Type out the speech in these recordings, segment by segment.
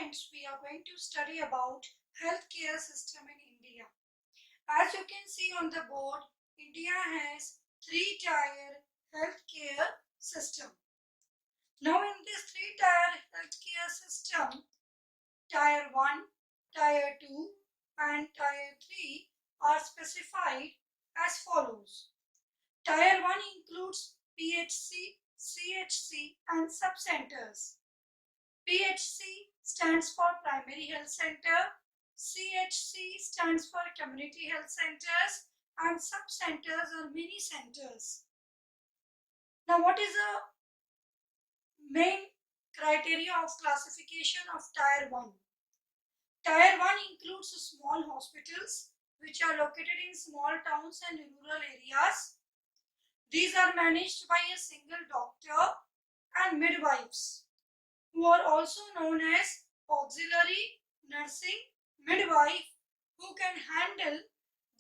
students, we are going to study about healthcare system in India. As you can see on the board, India has three-tier healthcare system. Now in this three-tier healthcare system, Tier 1, Tier 2 and Tier 3 are specified as follows. Tier 1 includes PHC, CHC and sub-centers. PHC stands for Primary Health Center, CHC stands for Community Health Centers and sub-centers or mini centers. Now what is the main criteria of classification of Tier 1? Tier 1 includes small hospitals which are located in small towns and rural areas. These are managed by a single doctor and midwives, who are also known as auxiliary nursing midwife, who can handle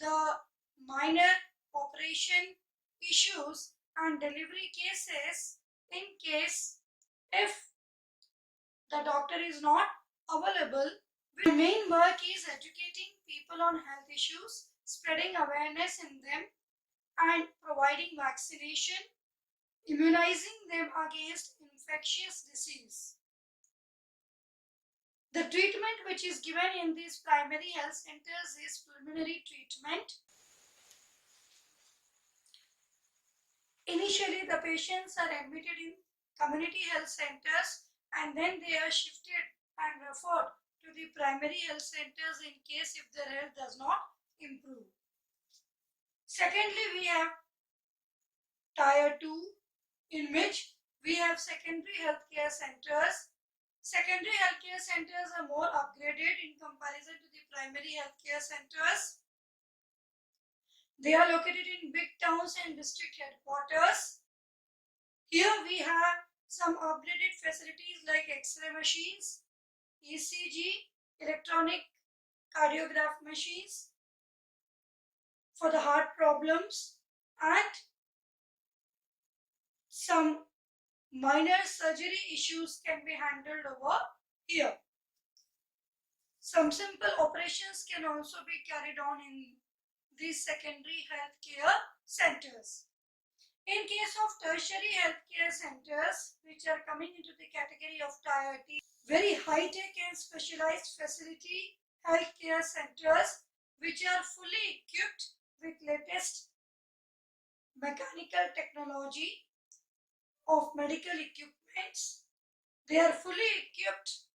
the minor operation issues and delivery cases in case if the doctor is not available. The main work is educating people on health issues, spreading awareness in them and providing vaccination, immunizing them against infectious disease. The treatment which is given in these primary health centers is preliminary treatment. Initially, the patients are admitted in community health centers and then they are shifted and referred to the primary health centers in case if their health does not improve. Secondly, we have Tier 2, in which we have secondary healthcare centers. Secondary healthcare centers are more upgraded in comparison to the primary healthcare centers. They are located in big towns and district headquarters. Here we have some upgraded facilities like X-ray machines, ECG, electronic cardiograph machines for the heart problems, and some minor surgery issues can be handled over here. Some simple operations can also be carried on in these secondary healthcare centers. In case of tertiary healthcare centers, which are coming into the category of Tier 2, very high-tech and specialized facility healthcare centers which are fully equipped with latest mechanical technology of medical equipments. They are fully equipped.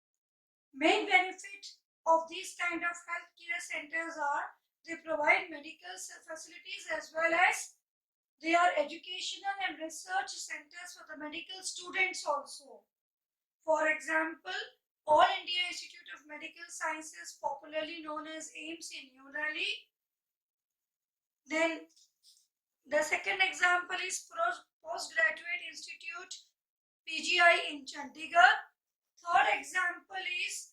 Main benefit of these kind of healthcare centers are they provide medical facilities as well as they are educational and research centers for the medical students also. For example, All India Institute of Medical Sciences, popularly known as AIIMS in New Delhi. Then the second example is Postgraduate Institute PGI in Chandigarh. Third example is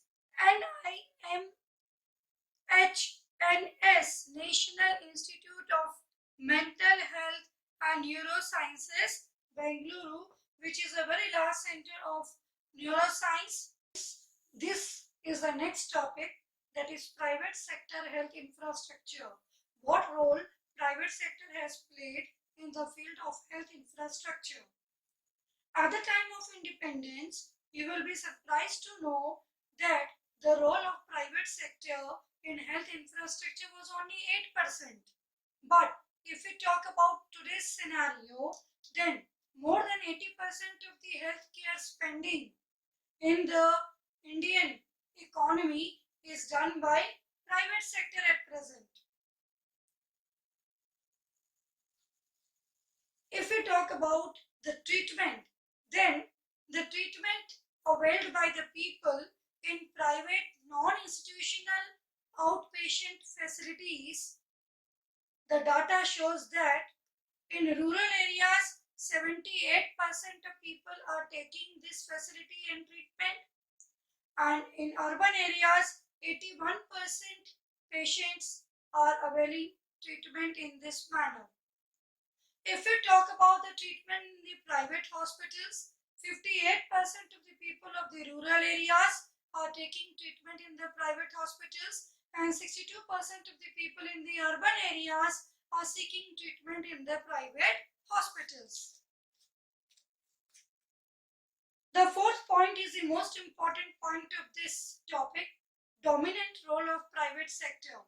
NIMHNS, National Institute of Mental Health and Neurosciences, Bengaluru, which is a very large center of neuroscience. This is the next topic, that is private sector health infrastructure. What role private sector has played in the field of health infrastructure. At the time of independence, you will be surprised to know that the role of private sector in health infrastructure was only 8%. But if we talk about today's scenario, then more than 80% of the healthcare spending in the Indian economy is done by private sector at present. If we talk about the treatment, then the treatment availed by the people in private non-institutional outpatient facilities, the data shows that in rural areas, 78% of people are taking this facility and treatment, and in urban areas, 81% patients are availing treatment in this manner. If we talk about the treatment in the private hospitals, 58% of the people of the rural areas are taking treatment in the private hospitals, and 62% of the people in the urban areas are seeking treatment in the private hospitals. The fourth point is the most important point of this topic: dominant role of private sector.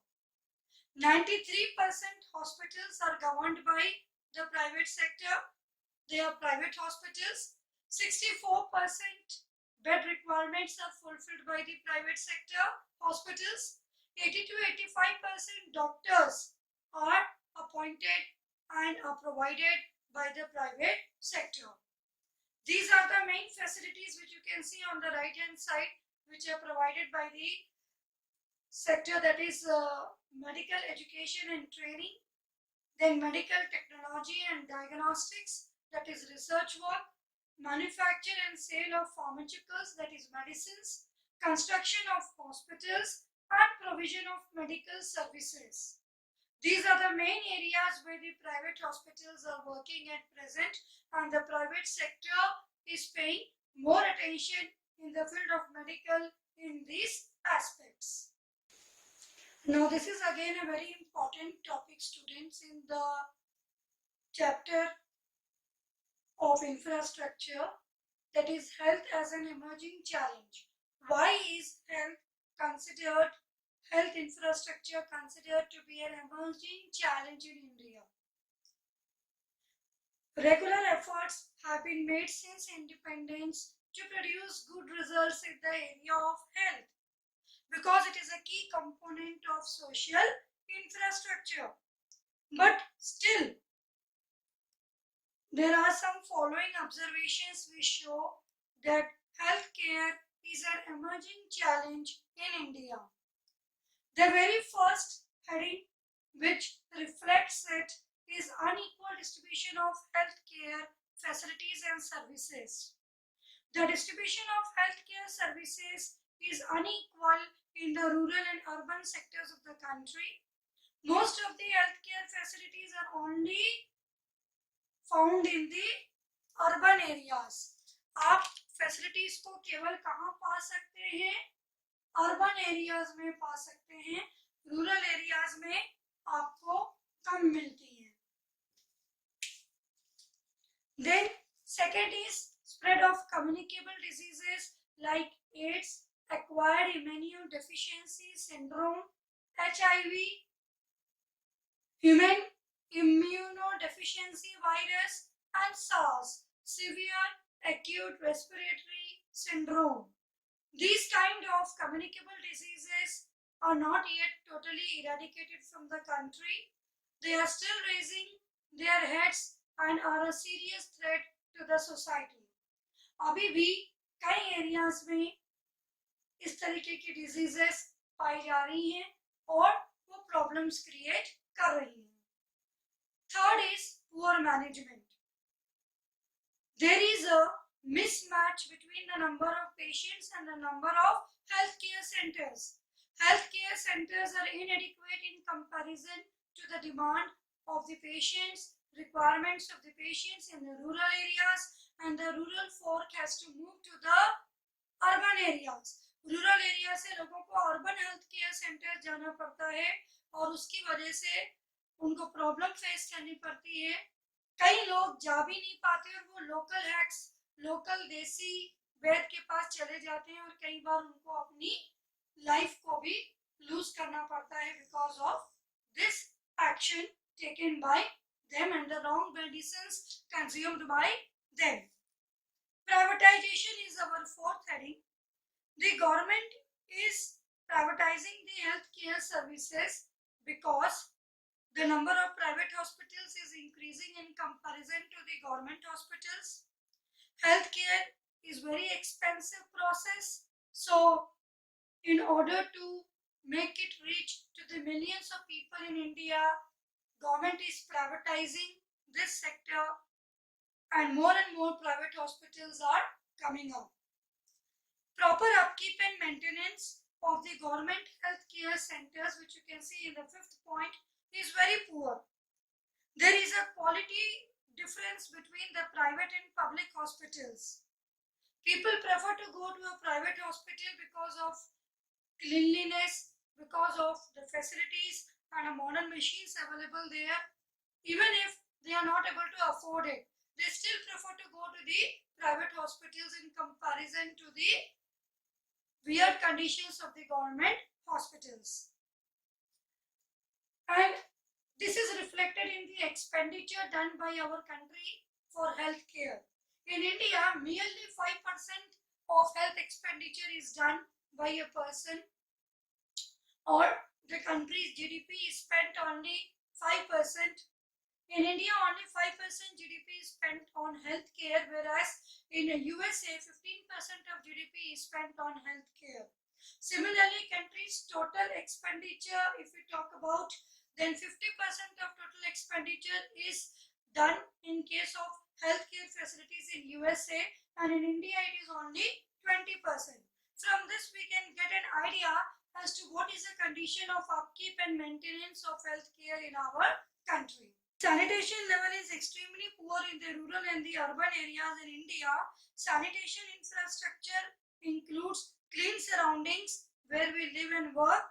93% hospitals are governed by the private sector. They are private hospitals. 64% bed requirements are fulfilled by the private sector hospitals. 80 to 85% doctors are appointed and are provided by the private sector. These are the main facilities which you can see on the right hand side, which are provided by the sector, that is medical education and training, then medical technology and diagnostics, that is research work, manufacture and sale of pharmaceuticals, that is medicines, construction of hospitals, and provision of medical services. These are the main areas where the private hospitals are working at present, and the private sector is paying more attention in the field of medical in these aspects. Now this is again a very important topic, students, in the chapter of infrastructure, that is health as an emerging challenge. Why is health infrastructure considered to be an emerging challenge in India? Regular efforts have been made since independence to produce good results in the area of health, because it is a key component of social infrastructure. But still, there are some following observations which show that healthcare is an emerging challenge in India. The very first heading which reflects it is unequal distribution of healthcare facilities and services. The distribution of healthcare services is unequal in the rural and urban sectors of the country. Most of the healthcare facilities are only found in the urban areas. आप facilities को केवल कहाँ पा सकते हैं? Urban areas में पा सकते हैं. रूरल एरियाज में आपको कम मिलती है. Then second is spread of communicable diseases like AIDS, acquired immunodeficiency syndrome, HIV, human immunodeficiency virus, and SARS, severe acute respiratory syndrome. These kind of communicable diseases are not yet totally eradicated from the country. They are still raising their heads and are a serious threat to the society. अभी भी कई areas में इस तरीके की diseases पाई जा रही हैं और वो प्रॉब्लम्स क्रिएट कर रही हैं. Third is poor management. There is a mismatch between the number of patients and the number of healthcare centers. Healthcare centers are inadequate in comparison to the demand of the patients, requirements of the patients in the rural areas, and the rural folk has to move to the urban areas. Rural area से लोगों को urban health care centre जाना पड़ता है और उसकी वजह से उनको प्रॉब्लम फेस करनी पड़ती है. कई लोग जा भी नहीं पाते और वो लोकल हैक्स, लोकल देसी वैद्य के पास चले जाते हैं और कई बार उनको अपनी लाइफ को भी लूज करना पड़ता है because of this action taken by them and the wrong medicines consumed by them. Privatization is our fourth heading. The government is privatizing the healthcare services because the number of private hospitals is increasing in comparison to the government hospitals. Healthcare is very expensive process. So, in order to make it reach to the millions of people in India, government is privatizing this sector and more private hospitals are coming up. Proper upkeep and maintenance of the government healthcare centers, which you can see in the fifth point, is very poor. There is a quality difference between the private and public hospitals. People prefer to go to a private hospital because of cleanliness, because of the facilities and modern machines available there. Even if they are not able to afford it, they still prefer to go to the private hospitals in comparison to the weird conditions of the government hospitals. And this is reflected in the expenditure done by our country for health care. In India, merely 5% of health expenditure is done by a person, or the country's GDP is spent only 5%. In India, only 5% GDP is spent on healthcare, whereas in the USA, 15% of GDP is spent on healthcare. Similarly, country's total expenditure, if we talk about, then 50% of total expenditure is done in case of healthcare facilities in USA, and in India it is only 20%. From this we can get an idea as to what is the condition of upkeep and maintenance of healthcare in our country. Sanitation level is extremely poor in the rural and the urban areas in India. Sanitation infrastructure includes clean surroundings where we live and work,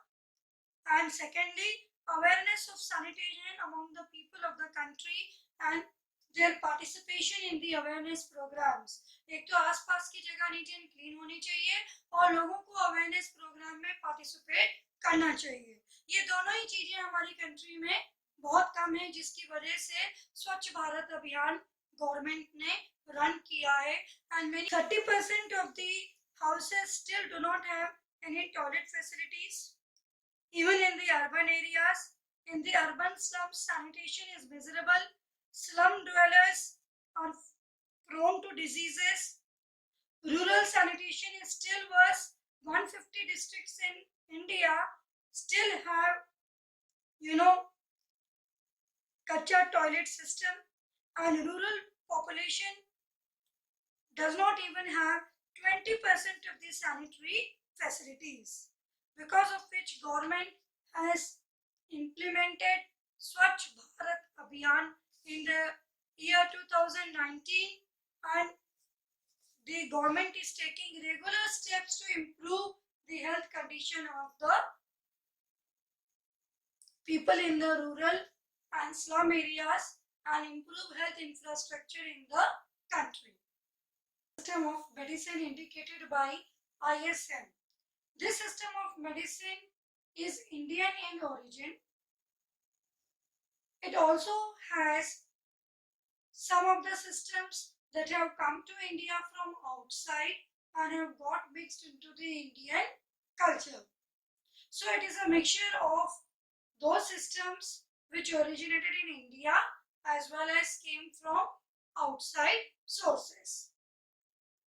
and secondly, awareness of sanitation among the people of the country and their participation in the awareness programs. एक तो आसपास की जगह neat and clean होनी चाहिए और लोगों को अवेयरनेस प्रोग्राम में पार्टिसिपेट करना चाहिए. ये दोनों ही चीजें हमारी कंट्री में बहुत कम है, जिसकी वजह से स्वच्छ भारत अभियान गवर्नमेंट ने रन किया है. And many 30% of the houses still do not have any toilet facilities. Even in the urban areas, in the urban slums, sanitation is miserable. Slum dwellers are prone to diseases. Rural sanitation is still worse. 150 districts in India still have, kacha toilet system, and rural population does not even have 20% of the sanitary facilities, because of which government has implemented Swachh Bharat Abhiyan in the year 2019, and the government is taking regular steps to improve the health condition of the people in the rural and slum areas and improve health infrastructure in the country. System of medicine indicated by ISM. This system of medicine is Indian in origin. It also has some of the systems that have come to India from outside and have got mixed into the Indian culture. So it is a mixture of those systems which originated in India as well as came from outside sources.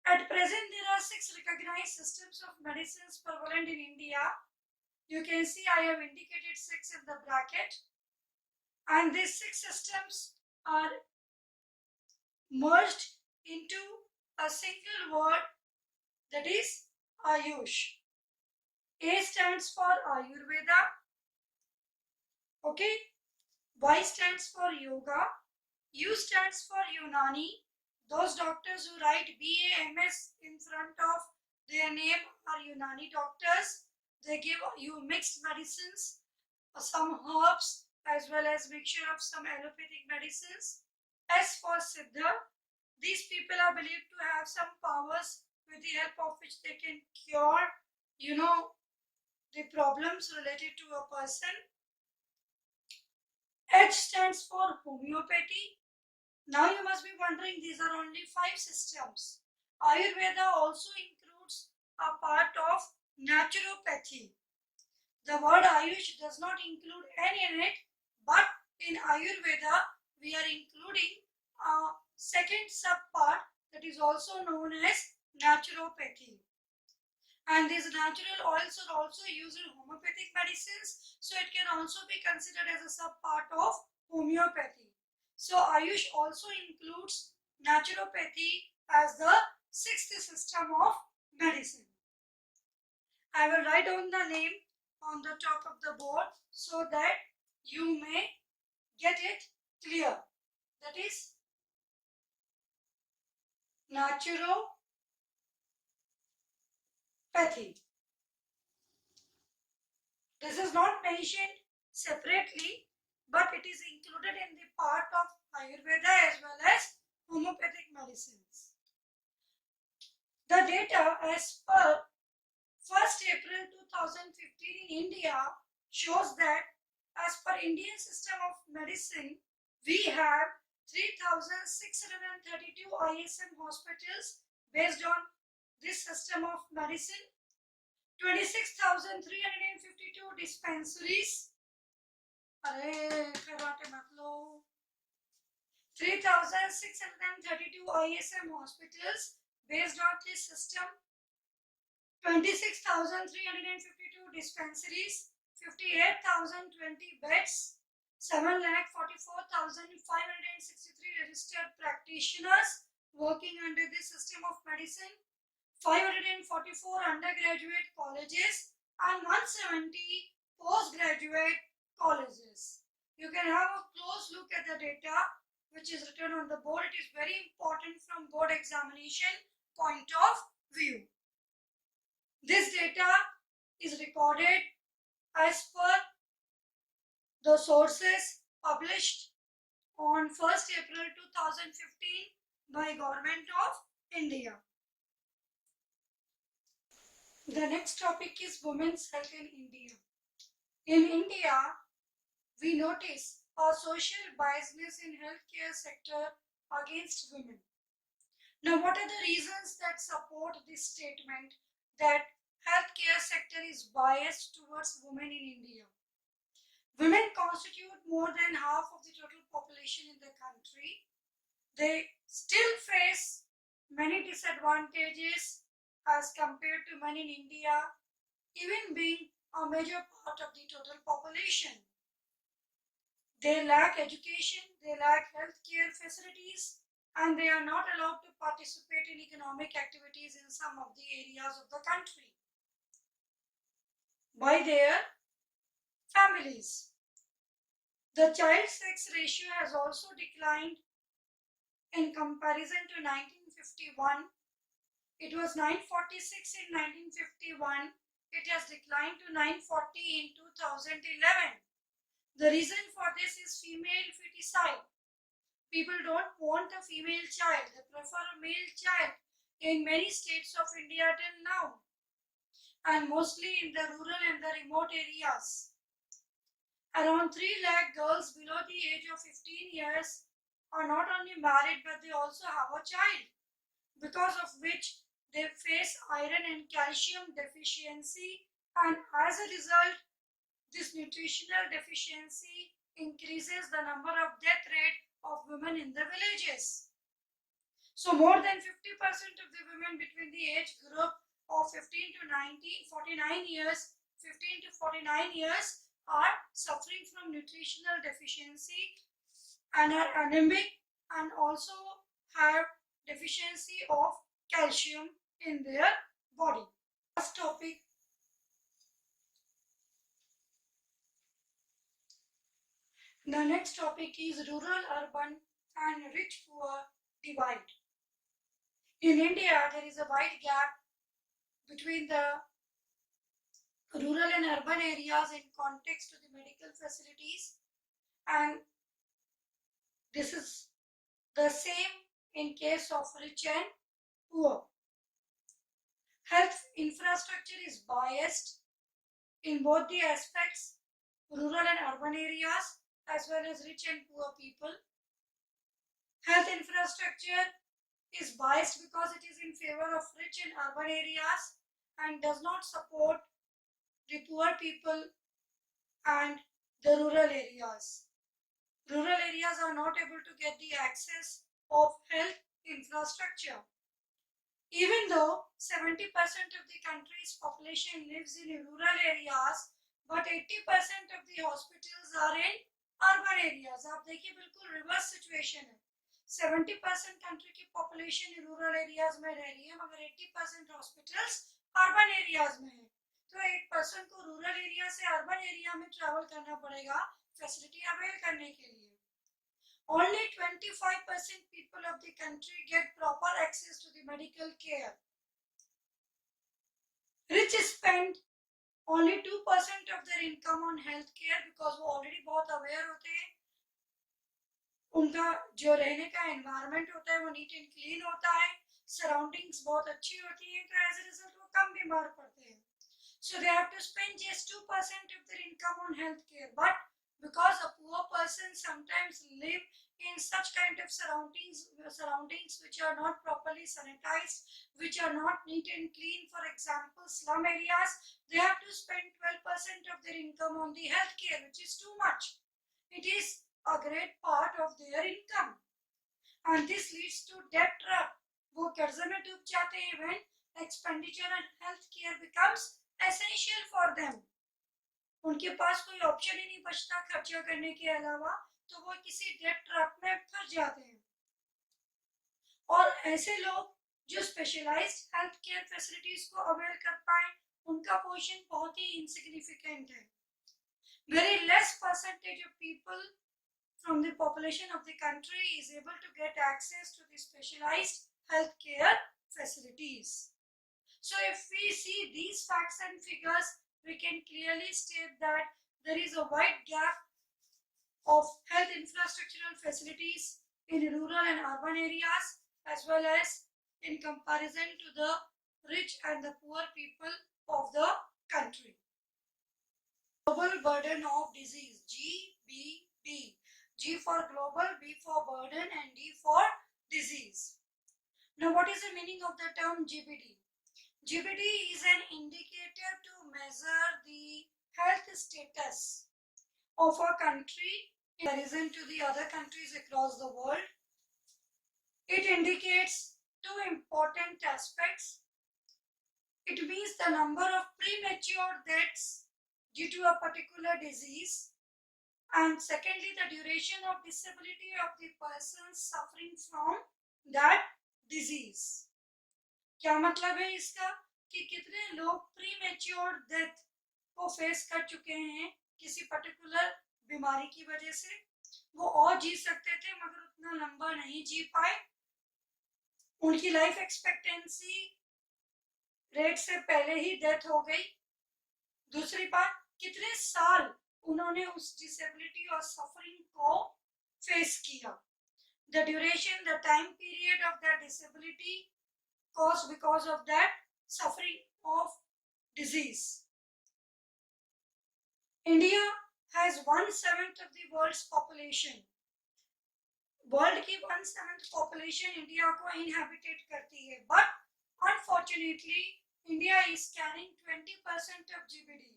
At present, there are 6 recognized systems of medicines prevalent in India. You can see I have indicated 6 in the bracket. And these 6 systems are merged into a single word, that is Ayush. A stands for Ayurveda. Okay. Y stands for Yoga. U stands for Unani. Those doctors who write BAMS in front of their name are Unani doctors. They give you mixed medicines, some herbs, as well as mixture of some allopathic medicines. S for Siddha. These people are believed to have some powers with the help of which they can cure, the problems related to a person. H stands for homeopathy. Now you must be wondering, these are only 5 systems. Ayurveda also includes a part of naturopathy. The word Ayush does not include any in it, but in Ayurveda we are including a second subpart that is also known as naturopathy. And these natural oils are also used in homeopathic medicines, so it can also be considered as a subpart of homeopathy. So Ayush also includes naturopathy as the 6th system of medicine. I will write down the name on the top of the board so that you may get it clear. That is naturopathy. homeopathy. This is not mentioned separately, but it is included in the part of Ayurveda as well as homeopathic medicines. The data as per 1st April 2015 in India shows that as per Indian system of medicine, we have 3,632 ISM hospitals based on this system of medicine, 26,352 dispensaries, 3,632 ISM hospitals based on this system, 26,352 dispensaries, 58,020 beds, 7,44,563 registered practitioners working under this system of medicine, 544 undergraduate colleges and 170 postgraduate colleges. You can have a close look at the data which is written on the board. It is very important from board examination point of view. This data is recorded as per the sources published on 1st April 2015 by Government of India. The next topic is women's health in India. In India, we notice a social biasness in healthcare sector against women. Now, what are the reasons that support this statement that healthcare sector is biased towards women in India? Women constitute more than half of the total population in the country. They still face many disadvantages as compared to men in India, even being a major part of the total population. They lack education, they lack healthcare facilities, and they are not allowed to participate in economic activities in some of the areas of the country by their families. The child sex ratio has also declined in comparison to 1951. It was 946 in 1951. It has declined to 940 in 2011. The reason for this is female feticide. People don't want a female child. They prefer a male child in many states of India till now, and mostly in the rural and the remote areas. Around 3 lakh girls below the age of 15 years are not only married but they also have a child, because of which they face iron and calcium deficiency, and as a result, this nutritional deficiency increases the number of death rate of women in the villages. So more than 50% of the women between the age group of 15 to 49 years, 15 to 49 years are suffering from nutritional deficiency and are anemic and also have deficiency of calcium in their body. Last topic. The next topic is rural, urban and rich poor divide. In India, there is a wide gap between the rural and urban areas in context to the medical facilities, and this is the same in case of rich and poor. Health infrastructure is biased in both the aspects, rural and urban areas as well as rich and poor people. Health infrastructure is biased because it is in favor of rich and urban areas and does not support the poor people and the rural areas. Rural areas are not able to get the access of health infrastructure. Even though 70% of the country's population lives in rural areas, but 80% of the hospitals are in urban areas. आप देखिए बिल्कुल reverse situation है. 70% country की population rural areas में रह रही है, मगर 80% हॉस्पिटल्स अर्बन एरियाज में है. तो 8% को रूरल एरिया से अर्बन एरिया में ट्रैवल करना पड़ेगा फैसिलिटी अवेल करने के लिए. Only 25% people of the country get proper access to the medical care. Rich spend only 2% of their income on health care because वो already बहुत aware होते हैं, उनका जो रहने का environment होता है वो neat and clean होता है, surroundings बहुत अच्छी होती हैं, तो as a result वो कम बीमार पड़ते हैं. So they have to spend just 2% of their income on healthcare. But because a poor person sometimes live in such kind of surroundings which are not properly sanitized, which are not neat and clean, for example, slum areas, they have to spend 12% of their income on the healthcare, which is too much. It is a great part of their income. And this leads to debt trap. वो कर्ज में डूब जाते हैं when expenditure on healthcare becomes essential for them. उनके पास कोई option ही नहीं बचता खर्चा करने के अलावा, तो वो किसी डेट ट्रैप में फंस जाते हैं. और ऐसे लोग जो स्पेशलाइज्ड हेल्थ केयर फैसिलिटीज को अवेल कर पाए, उनका पोर्शन बहुत ही इनसिग्निफिकेंट है. Very less percentage of people from the population of the country is able to get access to the specialized healthcare facilities. So if we see these facts and figures, we can clearly state that there is a wide gap of health infrastructural facilities in rural and urban areas, as well as in comparison to the rich and the poor people of the country. Global burden of disease, GBD. G for global, B for burden, and D for disease. Now, what is the meaning of the term GBD? GBD is an indicator to measure the health status of a country in comparison to the other countries across the world. It indicates two important aspects. It means the number of premature deaths due to a particular disease, and secondly the duration of disability of the person suffering from that disease. क्या मतलब है इसका कि कितने लोग premature death को face कर चुके हैं किसी पर्टिकुलर बीमारी की वजह से. वो और जी सकते थे मगर उतना लंबा नहीं जी पाए, उनकी लाइफ एक्सपेक्टेंसी रेट से पहले ही डेथ हो गई. दूसरी बात, कितने साल उन्होंने उस डिसेबिलिटी और सफरिंग को फेस किया. The duration, the time period of that disability caused because of that suffering of disease. India has 1/7 of the world's population. World की 1/7 पॉपुलेशन इंडिया को इनहैबिटेट करती है, but unfortunately India is carrying 20% of GBD.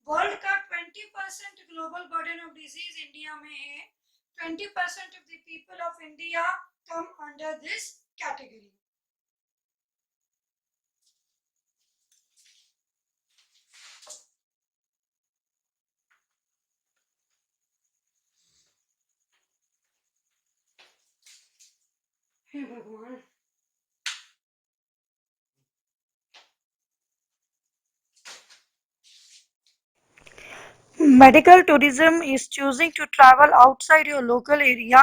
World का 20% global burden of disease India में है. 20% of the people of India come under this category. हे भगवान. Medical tourism is choosing to travel outside your local area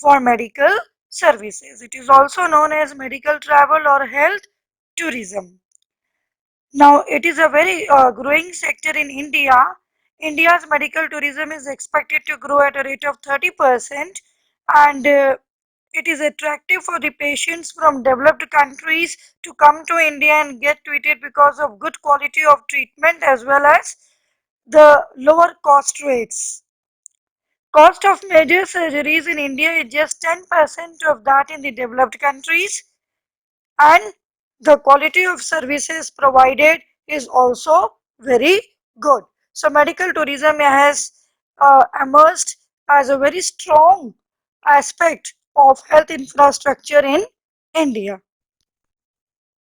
for medical services. It is also known as medical travel or health tourism. Now, it is a very growing sector in India. India's medical tourism is expected to grow at a rate of 30%, and it is attractive for the patients from developed countries to come to India and get treated because of good quality of treatment as well as the lower cost rates. Cost of major surgeries in India is just 10% of that in the developed countries, and the quality of services provided is also very good. So medical tourism has emerged as a very strong aspect of health infrastructure in India.